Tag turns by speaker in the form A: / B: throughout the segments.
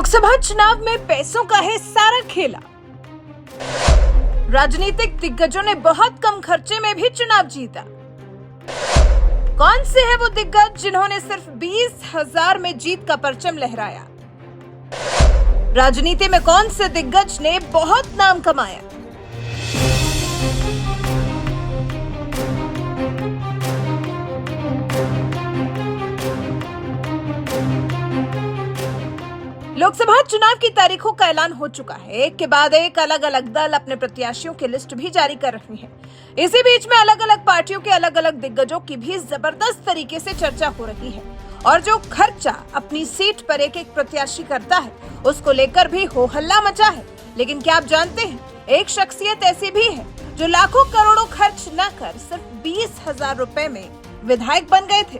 A: लोकसभा चुनाव में पैसों का है सारा खेला। राजनीतिक दिग्गजों ने बहुत कम खर्चे में भी चुनाव जीता। कौन से है वो दिग्गज जिन्होंने सिर्फ 20,000 में जीत का परचम लहराया? राजनीति में कौन से दिग्गज ने बहुत नाम कमाया? लोकसभा चुनाव की तारीखों का ऐलान हो चुका है। एक के बाद एक अलग अलग दल अपने प्रत्याशियों की लिस्ट भी जारी कर रहे हैं। इसी बीच में अलग अलग पार्टियों के अलग अलग दिग्गजों की भी जबरदस्त तरीके से चर्चा हो रही है और जो खर्चा अपनी सीट पर एक एक प्रत्याशी करता है उसको लेकर भी हो हल्ला मचा है। लेकिन क्या आप जानते हैं, एक शख्सियत ऐसी भी है जो लाखों करोड़ों खर्च न कर सिर्फ 20,000 रुपए में विधायक बन गए थे।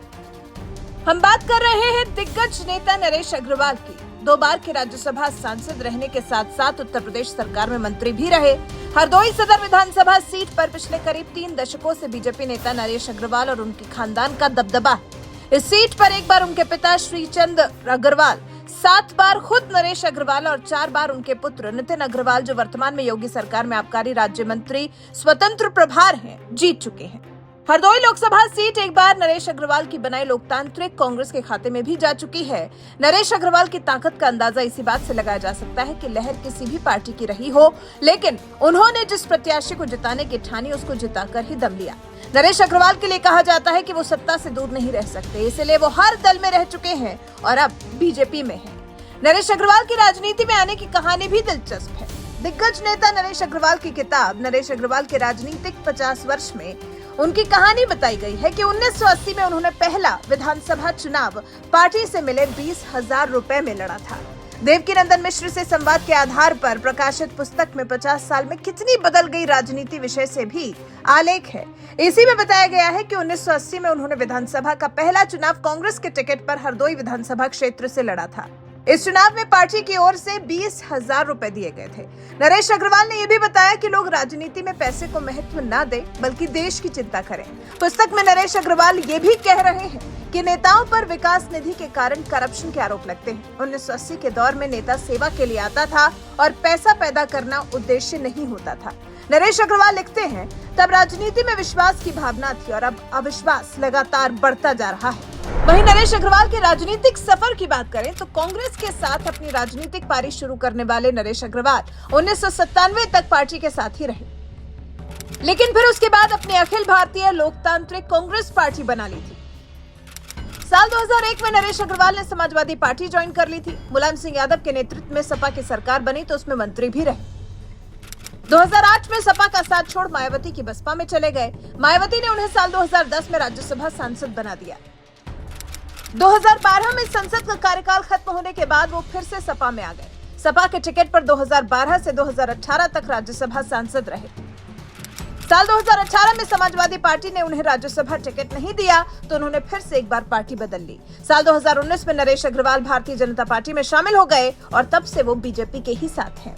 A: हम बात कर रहे हैं दिग्गज नेता नरेश अग्रवाल की। 2 बार के राज्यसभा सांसद रहने के साथ साथ उत्तर प्रदेश सरकार में मंत्री भी रहे। हरदोई सदर विधानसभा सीट पर पिछले करीब 3 दशकों से बीजेपी नेता नरेश अग्रवाल और उनके खानदान का दबदबा है। इस सीट पर एक बार उनके पिता श्रीचंद अग्रवाल, 7 बार खुद नरेश अग्रवाल और 4 बार उनके पुत्र नितिन अग्रवाल, जो वर्तमान में योगी सरकार में आबकारी राज्य मंत्री स्वतंत्र प्रभार हैं, जीत चुके हैं। हरदोई लोकसभा सीट एक बार नरेश अग्रवाल की बनाई लोकतांत्रिक कांग्रेस के खाते में भी जा चुकी है। नरेश अग्रवाल की ताकत का अंदाजा इसी बात से लगाया जा सकता है कि लहर किसी भी पार्टी की रही हो, लेकिन उन्होंने जिस प्रत्याशी को जिताने की ठानी उसको जिताकर ही दम लिया। नरेश अग्रवाल के लिए कहा जाता है कि वो सत्ता से दूर नहीं रह सकते, इसलिए वो हर दल में रह चुके हैं और अब बीजेपी में है। नरेश अग्रवाल की राजनीति में आने की कहानी भी दिलचस्प है। दिग्गज नेता नरेश अग्रवाल की किताब नरेश अग्रवाल के राजनीतिक 50 वर्ष में उनकी कहानी बताई गई है कि 1980 में उन्होंने पहला विधानसभा चुनाव पार्टी से मिले 20,000 रुपए में लड़ा था। देवकीनंदन मिश्र से संवाद के आधार पर प्रकाशित पुस्तक में 50 साल में कितनी बदल गई राजनीति विषय से भी आलेख है। इसी में बताया गया है कि 1980 में उन्होंने विधानसभा का पहला चुनाव कांग्रेस के टिकट पर हरदोई विधानसभा क्षेत्र से लड़ा था। इस चुनाव में पार्टी की ओर से 20,000 रुपए दिए गए थे। नरेश अग्रवाल ने यह भी बताया कि लोग राजनीति में पैसे को महत्व न दें, बल्कि देश की चिंता करें। पुस्तक में नरेश अग्रवाल ये भी कह रहे हैं कि नेताओं पर विकास निधि के कारण करप्शन के आरोप लगते हैं। 1980 के दौर में नेता सेवा के लिए आता था और पैसा पैदा करना उद्देश्य नहीं होता था। नरेश अग्रवाल लिखते हैं, तब राजनीति में विश्वास की भावना थी और अब अविश्वास लगातार बढ़ता जा रहा है। वहीं नरेश अग्रवाल के राजनीतिक सफर की बात करें तो कांग्रेस के साथ अपनी राजनीतिक पारी शुरू करने वाले नरेश अग्रवाल 1997 तक पार्टी के साथ ही रहे, लेकिन फिर उसके बाद अपनी अखिल भारतीय लोकतांत्रिक कांग्रेस पार्टी बना ली थी। साल 2001 में नरेश अग्रवाल ने समाजवादी पार्टी ज्वाइन कर ली थी। मुलायम सिंह यादव के नेतृत्व में सपा की सरकार बनी तो उसमें मंत्री भी रहे। 2008 में सपा का साथ छोड़ मायावती की बसपा में चले गए। मायावती ने उन्हें साल 2010 में राज्यसभा सांसद बना दिया। 2012 में संसद का कार्यकाल खत्म होने के बाद वो फिर से सपा में आ गए। सपा के टिकट पर 2012 से 2018 तक राज्यसभा सांसद रहे। साल 2018 में समाजवादी पार्टी ने उन्हें राज्यसभा टिकट नहीं दिया तो उन्होंने फिर से एक बार पार्टी बदल ली। साल 2019 में नरेश अग्रवाल भारतीय जनता पार्टी में शामिल हो गए और तब से वो बीजेपी के ही साथ हैं।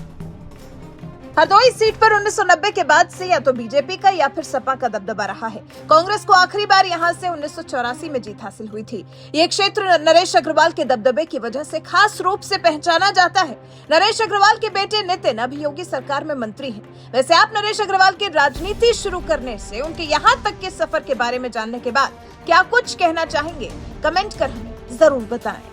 A: हरदोई सीट पर 1990 के बाद से या तो बीजेपी का या फिर सपा का दबदबा रहा है। कांग्रेस को आखिरी बार यहां से 1984 में जीत हासिल हुई थी। ये क्षेत्र नरेश अग्रवाल के दबदबे की वजह से खास रूप से पहचाना जाता है। नरेश अग्रवाल के बेटे नितिन अभी योगी सरकार में मंत्री हैं। वैसे आप नरेश अग्रवाल की राजनीति शुरू करने से उनके यहाँ तक के सफर के बारे में जानने के बाद क्या कुछ कहना चाहेंगे? कमेंट कर हमें जरूर बताएं।